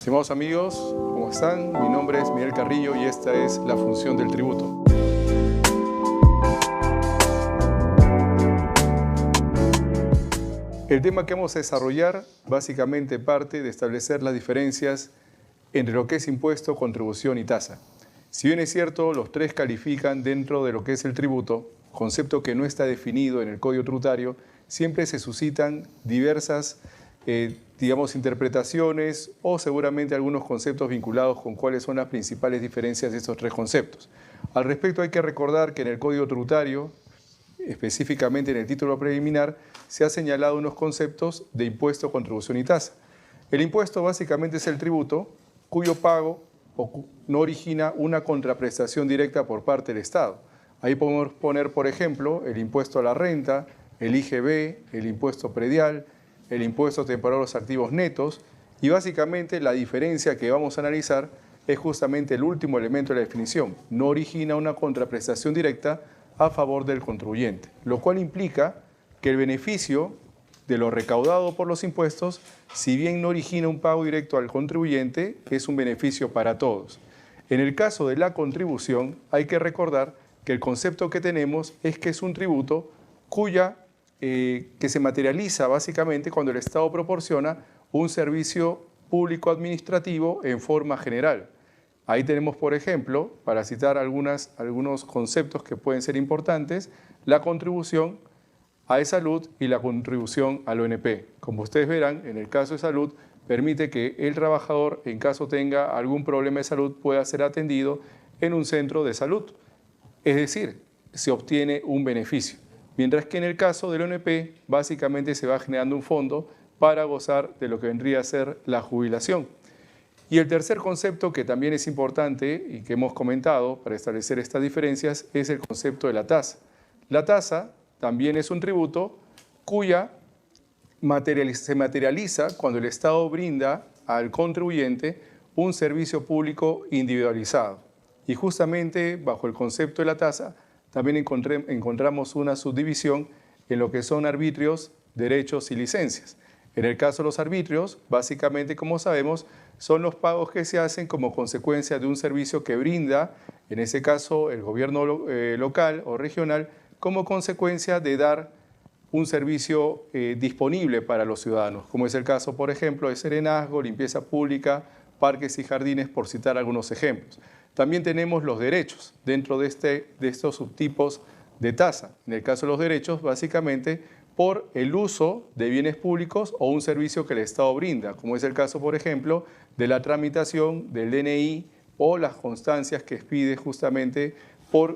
Estimados amigos, ¿cómo están? Mi nombre es Miguel Carrillo y esta es la función del tributo. El tema que vamos a desarrollar básicamente parte de establecer las diferencias entre lo que es impuesto, contribución y tasa. Si bien es cierto, los tres califican dentro de lo que es el tributo, concepto que no está definido en el Código Tributario, siempre se suscitan diversas interpretaciones o seguramente algunos conceptos vinculados con cuáles son las principales diferencias de estos tres conceptos. Al respecto hay que recordar que en el Código Tributario, específicamente en el título preliminar, se ha señalado unos conceptos de impuesto, contribución y tasa. El impuesto básicamente es el tributo cuyo pago no origina una contraprestación directa por parte del Estado. Ahí podemos poner, por ejemplo, el impuesto a la renta, el IGB, el impuesto predial, el impuesto temporal a los activos netos, y básicamente la diferencia que vamos a analizar es justamente el último elemento de la definición. No origina una contraprestación directa a favor del contribuyente, lo cual implica que el beneficio de lo recaudado por los impuestos, si bien no origina un pago directo al contribuyente, es un beneficio para todos. En el caso de la contribución, hay que recordar que el concepto que tenemos es que es un tributo que se materializa básicamente cuando el Estado proporciona un servicio público administrativo en forma general. Ahí tenemos, por ejemplo, para citar algunos conceptos que pueden ser importantes, la contribución a salud y la contribución al ONP. Como ustedes verán, en el caso de salud, permite que el trabajador, en caso tenga algún problema de salud, pueda ser atendido en un centro de salud. Es decir, se obtiene un beneficio. Mientras que en el caso del ONP, básicamente se va generando un fondo para gozar de lo que vendría a ser la jubilación. Y el tercer concepto que también es importante y que hemos comentado para establecer estas diferencias es el concepto de la tasa. La tasa también es un tributo cuya se materializa cuando el Estado brinda al contribuyente un servicio público individualizado. Y justamente bajo el concepto de la tasa también encontramos una subdivisión en lo que son arbitrios, derechos y licencias. En el caso de los arbitrios, básicamente, como sabemos, son los pagos que se hacen como consecuencia de un servicio que brinda, en ese caso, el gobierno local o regional, como consecuencia de dar un servicio disponible para los ciudadanos, como es el caso, por ejemplo, de serenazgo, limpieza pública, parques y jardines, por citar algunos ejemplos. También tenemos los derechos dentro de estos subtipos de tasa. En el caso de los derechos, básicamente, por el uso de bienes públicos o un servicio que el Estado brinda, como es el caso, por ejemplo, de la tramitación del DNI o las constancias que expide justamente por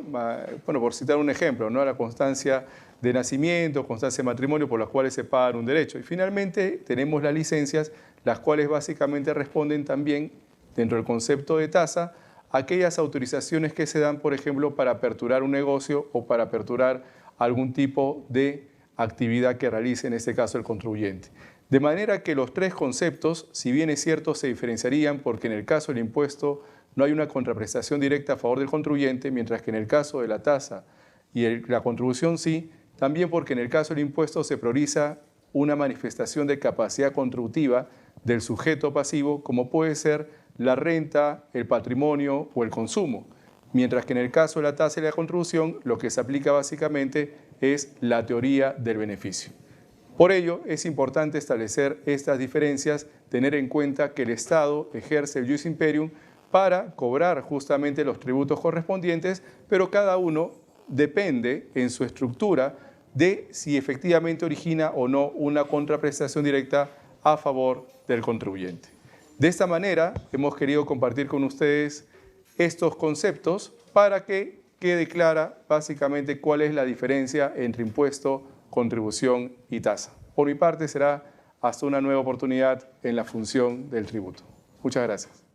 citar un ejemplo, ¿no? La constancia de nacimiento, constancia de matrimonio por las cuales se paga un derecho. Y finalmente tenemos las licencias, las cuales básicamente responden también, dentro del concepto de tasa, aquellas autorizaciones que se dan, por ejemplo, para aperturar un negocio o para aperturar algún tipo de actividad que realice, en este caso, el contribuyente. De manera que los tres conceptos, si bien es cierto, se diferenciarían porque en el caso del impuesto no hay una contraprestación directa a favor del contribuyente, mientras que en el caso de la tasa y la contribución sí, también porque en el caso del impuesto se prioriza una manifestación de capacidad contributiva del sujeto pasivo, como puede ser la renta, el patrimonio o el consumo. Mientras que en el caso de la tasa y la contribución, lo que se aplica básicamente es la teoría del beneficio. Por ello, es importante establecer estas diferencias, tener en cuenta que el Estado ejerce el ius imperium para cobrar justamente los tributos correspondientes, pero cada uno depende en su estructura de si efectivamente origina o no una contraprestación directa a favor del contribuyente. De esta manera, hemos querido compartir con ustedes estos conceptos para que quede clara básicamente cuál es la diferencia entre impuesto, contribución y tasa. Por mi parte será hasta una nueva oportunidad en la función del tributo. Muchas gracias.